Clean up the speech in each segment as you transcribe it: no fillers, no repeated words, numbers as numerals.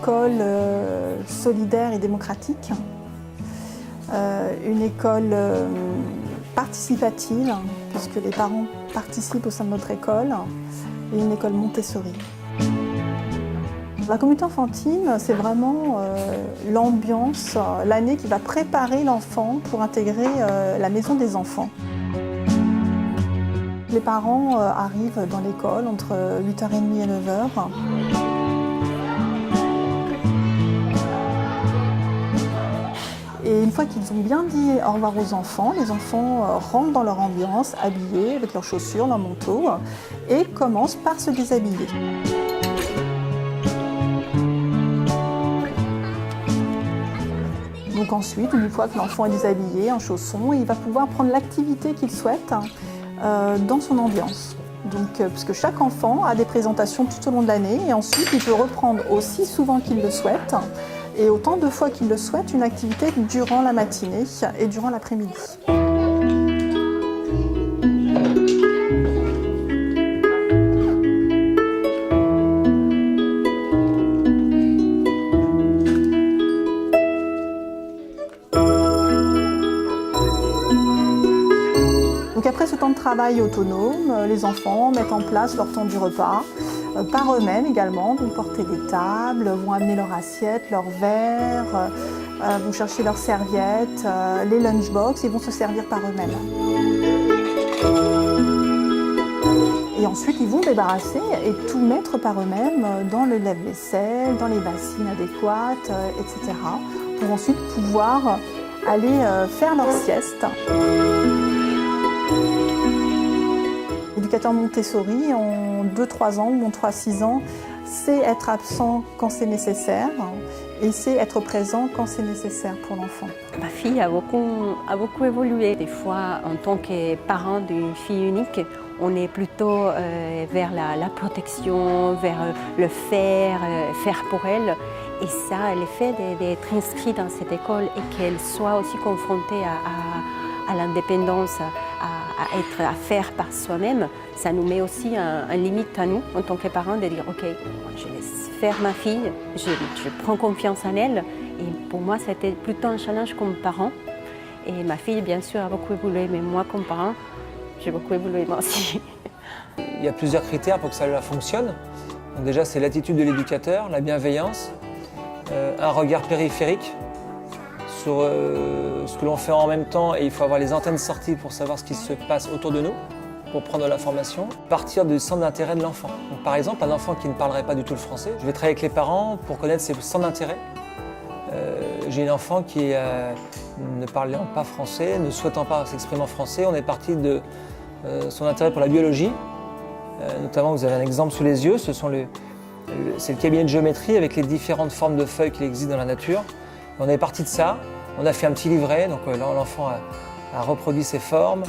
école solidaire et démocratique, une école participative, puisque les parents participent au sein de notre école, et une école Montessori. La communauté enfantine, c'est vraiment l'ambiance, l'année qui va préparer l'enfant pour intégrer la maison des enfants. Les parents arrivent dans l'école entre 8h30 et 9h. Et une fois qu'ils ont bien dit au revoir aux enfants, les enfants rentrent dans leur ambiance, habillés, avec leurs chaussures, leurs manteaux, et commencent par se déshabiller. Donc ensuite, une fois que l'enfant est déshabillé, en chaussons, il va pouvoir prendre l'activité qu'il souhaite dans son ambiance. Donc, parce que chaque enfant a des présentations tout au long de l'année, et ensuite il peut reprendre aussi souvent qu'il le souhaite, et autant de fois qu'il le souhaite, une activité durant la matinée et durant l'après-midi. Donc après ce temps de travail autonome, les enfants mettent en place leur temps du repas, par eux-mêmes également, vont porter des tables, vont amener leur assiette, leur verre, vont chercher leurs serviettes, les lunchbox et vont se servir par eux-mêmes. Et ensuite, ils vont débarrasser et tout mettre par eux-mêmes dans le lave-vaisselle, dans les bassines adéquates, etc. pour ensuite pouvoir aller faire leur sieste. L'éducateur Montessori, en 2-3 ans ou en 3-6 ans, c'est être absent quand c'est nécessaire et c'est être présent quand c'est nécessaire pour l'enfant. Ma fille a beaucoup évolué. Des fois, en tant que parent d'une fille unique, on est plutôt vers la protection, vers le faire pour elle. Et ça, le fait d'être inscrite dans cette école et qu'elle soit aussi confrontée à l'indépendance, à faire par soi-même, ça nous met aussi un limite à nous, en tant que parents, de dire « Ok, je laisse faire ma fille, je prends confiance en elle ». Et pour moi, c'était plutôt un challenge comme parent. Et ma fille, bien sûr, a beaucoup évolué, mais moi, comme parent, j'ai beaucoup évolué moi aussi. Il y a plusieurs critères pour que ça fonctionne. Donc déjà, c'est l'attitude de l'éducateur, la bienveillance, un regard périphérique sur ce que l'on fait en même temps, et il faut avoir les antennes sorties pour savoir ce qui se passe autour de nous, pour prendre l'information. Partir du centre d'intérêt de l'enfant. Par exemple, un enfant qui ne parlerait pas du tout le français, je vais travailler avec les parents pour connaître ses centres d'intérêt. J'ai une enfant qui, ne parlant pas français, ne souhaitant pas s'exprimer en français, on est parti de son intérêt pour la biologie. Notamment, vous avez un exemple sous les yeux, c'est le cabinet de géométrie avec les différentes formes de feuilles qui existent dans la nature. On est parti de ça, on a fait un petit livret, donc là l'enfant a reproduit ces formes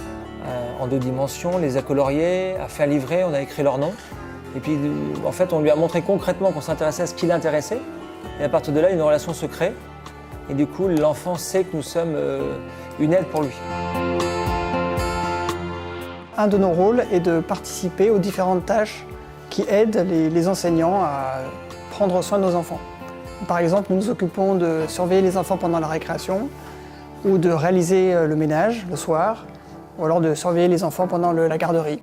en 2 dimensions, les a coloriées, a fait un livret, on a écrit leur nom. Et puis en fait on lui a montré concrètement qu'on s'intéressait à ce qui l'intéressait. Et à partir de là, une relation se crée. Et du coup, l'enfant sait que nous sommes une aide pour lui. Un de nos rôles est de participer aux différentes tâches qui aident les enseignants à prendre soin de nos enfants. Par exemple, nous nous occupons de surveiller les enfants pendant la récréation ou de réaliser le ménage le soir ou alors de surveiller les enfants pendant la garderie.